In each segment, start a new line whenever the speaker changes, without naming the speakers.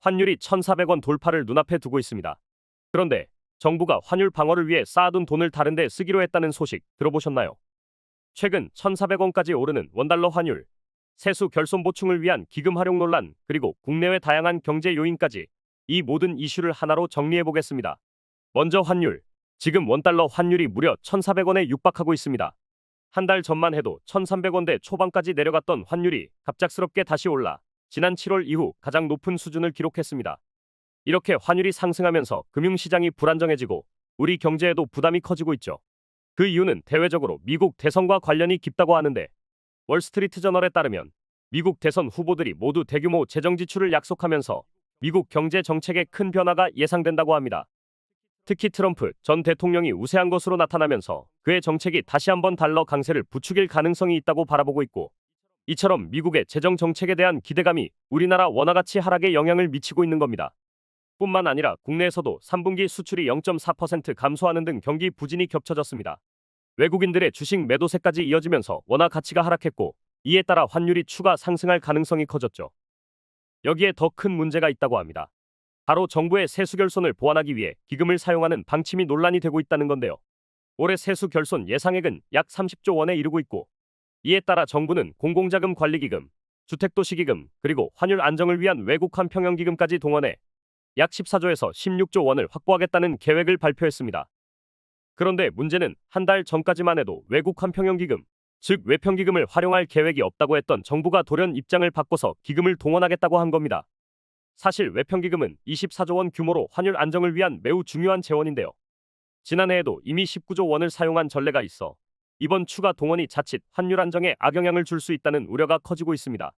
환율이 1,400원 돌파를 눈앞에 두고 있습니다. 그런데 정부가 환율 방어를 위해 쌓아둔 돈을 다른 데 쓰기로 했다는 소식 들어보셨나요? 최근 1,400원까지 오르는 원달러 환율, 세수 결손 보충을 위한 기금 활용 논란, 그리고 국내외 다양한 경제 요인까지 이 모든 이슈를 하나로 정리해 보겠습니다. 먼저 환율. 지금 원달러 환율이 무려 1,400원에 육박하고 있습니다. 한 달 전만 해도 1,300원대 초반까지 내려갔던 환율이 갑작스럽게 다시 올라 지난 7월 이후 가장 높은 수준을 기록했습니다. 이렇게 환율이 상승하면서 금융시장이 불안정해지고 우리 경제에도 부담이 커지고 있죠. 그 이유는 대외적으로 미국 대선과 관련이 깊다고 하는데, 월스트리트 저널에 따르면 미국 대선 후보들이 모두 대규모 재정 지출을 약속하면서 미국 경제 정책에 큰 변화가 예상된다고 합니다. 특히 트럼프 전 대통령이 우세한 것으로 나타나면서 그의 정책이 다시 한번 달러 강세를 부추길 가능성이 있다고 바라보고 있고, 이처럼 미국의 재정 정책에 대한 기대감이 우리나라 원화 가치 하락에 영향을 미치고 있는 겁니다. 뿐만 아니라 국내에서도 3분기 수출이 0.4% 감소하는 등 경기 부진이 겹쳐졌습니다. 외국인들의 주식 매도세까지 이어지면서 원화 가치가 하락했고, 이에 따라 환율이 추가 상승할 가능성이 커졌죠. 여기에 더 큰 문제가 있다고 합니다. 바로 정부의 세수 결손을 보완하기 위해 기금을 사용하는 방침이 논란이 되고 있다는 건데요. 올해 세수 결손 예상액은 약 30조 원에 이르고 있고, 이에 따라 정부는 공공자금 관리기금, 주택도시기금, 그리고 환율 안정을 위한 외국환 평형기금까지 동원해 약 14조에서 16조 원을 확보하겠다는 계획을 발표했습니다. 그런데 문제는 한 달 전까지만 해도 외국환 평형기금, 즉 외평기금을 활용할 계획이 없다고 했던 정부가 돌연 입장을 바꿔서 기금을 동원하겠다고 한 겁니다. 사실 외평기금은 24조 원 규모로 환율 안정을 위한 매우 중요한 재원인데요. 지난해에도 이미 19조 원을 사용한 전례가 있어 이번 추가 동원이 자칫 환율 안정에 악영향을 줄 수 있다는 우려가 커지고 있습니다.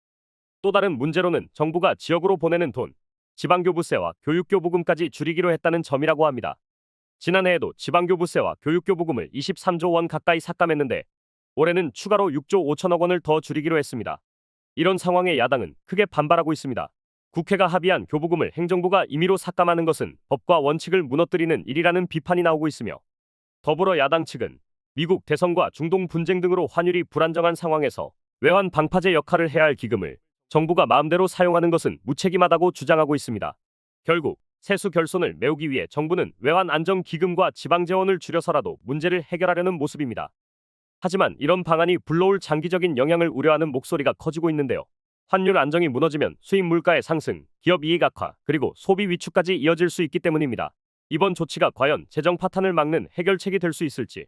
또 다른 문제로는 정부가 지역으로 보내는 돈, 지방교부세와 교육교부금까지 줄이기로 했다는 점이라고 합니다. 지난해에도 지방교부세와 교육교부금을 23조 원 가까이 삭감했는데, 올해는 추가로 6조 5천억 원을 더 줄이기로 했습니다. 이런 상황에 야당은 크게 반발하고 있습니다. 국회가 합의한 교부금을 행정부가 임의로 삭감하는 것은 법과 원칙을 무너뜨리는 일이라는 비판이 나오고 있으며, 더불어 야당 측은 미국 대선과 중동 분쟁 등으로 환율이 불안정한 상황에서 외환 방파제 역할을 해야 할 기금을 정부가 마음대로 사용하는 것은 무책임하다고 주장하고 있습니다. 결국 세수 결손을 메우기 위해 정부는 외환 안정 기금과 지방 재원을 줄여서라도 문제를 해결하려는 모습입니다. 하지만 이런 방안이 불러올 장기적인 영향을 우려하는 목소리가 커지고 있는데요. 환율 안정이 무너지면 수입 물가의 상승, 기업 이익 악화, 그리고 소비 위축까지 이어질 수 있기 때문입니다. 이번 조치가 과연 재정 파탄을 막는 해결책이 될 수 있을지,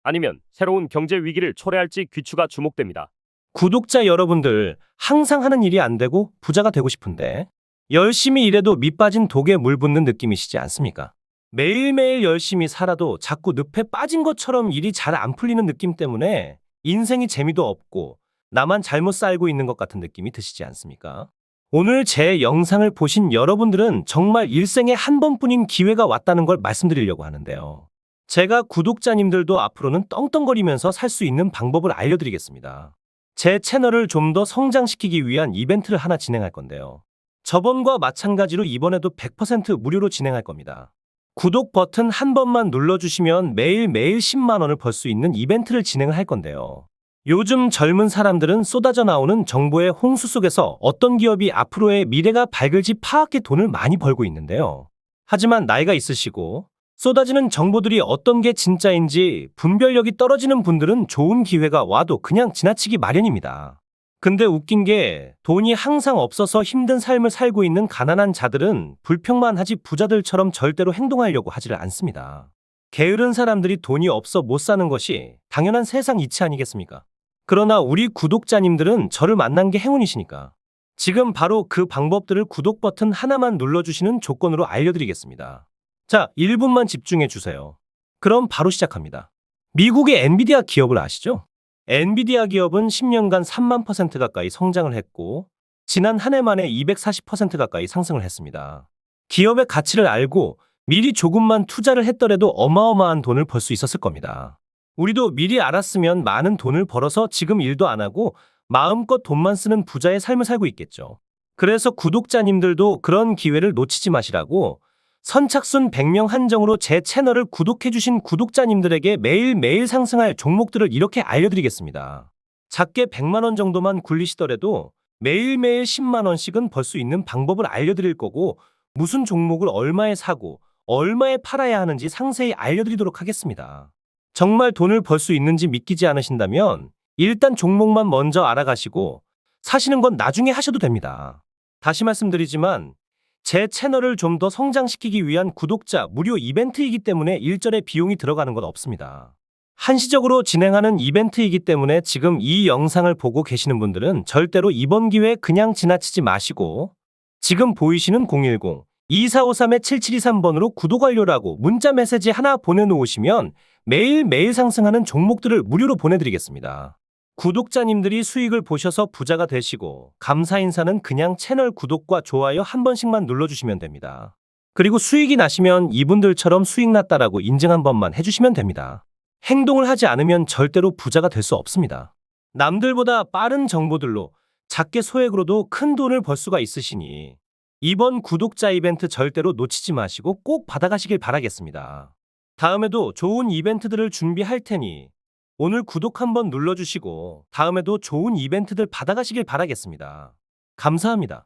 아니면 새로운 경제 위기를 초래할지 귀추가 주목됩니다.
구독자 여러분들, 항상 하는 일이 안 되고 부자가 되고 싶은데 열심히 일해도 밑 빠진 독에 물 붓는 느낌이시지 않습니까? 매일매일 열심히 살아도 자꾸 늪에 빠진 것처럼 일이 잘 안 풀리는 느낌 때문에 인생이 재미도 없고 나만 잘못 살고 있는 것 같은 느낌이 드시지 않습니까? 오늘 제 영상을 보신 여러분들은 정말 일생에 한 번뿐인 기회가 왔다는 걸 말씀드리려고 하는데요. 제가 구독자님들도 앞으로는 떵떵거리면서 살 수 있는 방법을 알려드리겠습니다. 제 채널을 좀 더 성장시키기 위한 이벤트를 하나 진행할 건데요. 저번과 마찬가지로 이번에도 100% 무료로 진행할 겁니다. 구독 버튼 한 번만 눌러주시면 매일매일 10만 원을 벌 수 있는 이벤트를 진행을 할 건데요. 요즘 젊은 사람들은 쏟아져 나오는 정보의 홍수 속에서 어떤 기업이 앞으로의 미래가 밝을지 파악해 돈을 많이 벌고 있는데요. 하지만 나이가 있으시고 쏟아지는 정보들이 어떤 게 진짜인지 분별력이 떨어지는 분들은 좋은 기회가 와도 그냥 지나치기 마련입니다. 근데 웃긴 게 돈이 항상 없어서 힘든 삶을 살고 있는 가난한 자들은 불평만 하지 부자들처럼 절대로 행동하려고 하지를 않습니다. 게으른 사람들이 돈이 없어 못 사는 것이 당연한 세상 이치 아니겠습니까? 그러나 우리 구독자님들은 저를 만난 게 행운이시니까 지금 바로 그 방법들을 구독 버튼 하나만 눌러주시는 조건으로 알려드리겠습니다. 자, 1분만 집중해 주세요. 그럼 바로 시작합니다. 미국의 엔비디아 기업을 아시죠? 엔비디아 기업은 10년간 3만 % 가까이 성장을 했고 지난 한 해 만에 240% 가까이 상승을 했습니다. 기업의 가치를 알고 미리 조금만 투자를 했더라도 어마어마한 돈을 벌 수 있었을 겁니다. 우리도 미리 알았으면 많은 돈을 벌어서 지금 일도 안 하고 마음껏 돈만 쓰는 부자의 삶을 살고 있겠죠. 그래서 구독자님들도 그런 기회를 놓치지 마시라고 선착순 100명 한정으로 제 채널을 구독해주신 구독자님들에게 매일매일 상승할 종목들을 이렇게 알려드리겠습니다. 작게 100만 원 정도만 굴리시더라도 매일매일 10만 원씩은 벌 수 있는 방법을 알려드릴 거고 무슨 종목을 얼마에 사고 얼마에 팔아야 하는지 상세히 알려드리도록 하겠습니다. 정말 돈을 벌 수 있는지 믿기지 않으신다면 일단 종목만 먼저 알아가시고 사시는 건 나중에 하셔도 됩니다. 다시 말씀드리지만 제 채널을 좀 더 성장시키기 위한 구독자 무료 이벤트이기 때문에 일절의 비용이 들어가는 건 없습니다. 한시적으로 진행하는 이벤트이기 때문에 지금 이 영상을 보고 계시는 분들은 절대로 이번 기회에 그냥 지나치지 마시고 지금 보이시는 010-2453-7723번으로 구독 완료라고 문자 메시지 하나 보내놓으시면 매일매일 상승하는 종목들을 무료로 보내드리겠습니다. 구독자님들이 수익을 보셔서 부자가 되시고 감사 인사는 그냥 채널 구독과 좋아요 한 번씩만 눌러주시면 됩니다. 그리고 수익이 나시면 이분들처럼 수익 났다라고 인증 한 번만 해주시면 됩니다. 행동을 하지 않으면 절대로 부자가 될 수 없습니다. 남들보다 빠른 정보들로 작게 소액으로도 큰 돈을 벌 수가 있으시니 이번 구독자 이벤트 절대로 놓치지 마시고 꼭 받아가시길 바라겠습니다. 다음에도 좋은 이벤트들을 준비할 테니 오늘 구독 한번 눌러주시고 다음에도 좋은 이벤트들 받아가시길 바라겠습니다. 감사합니다.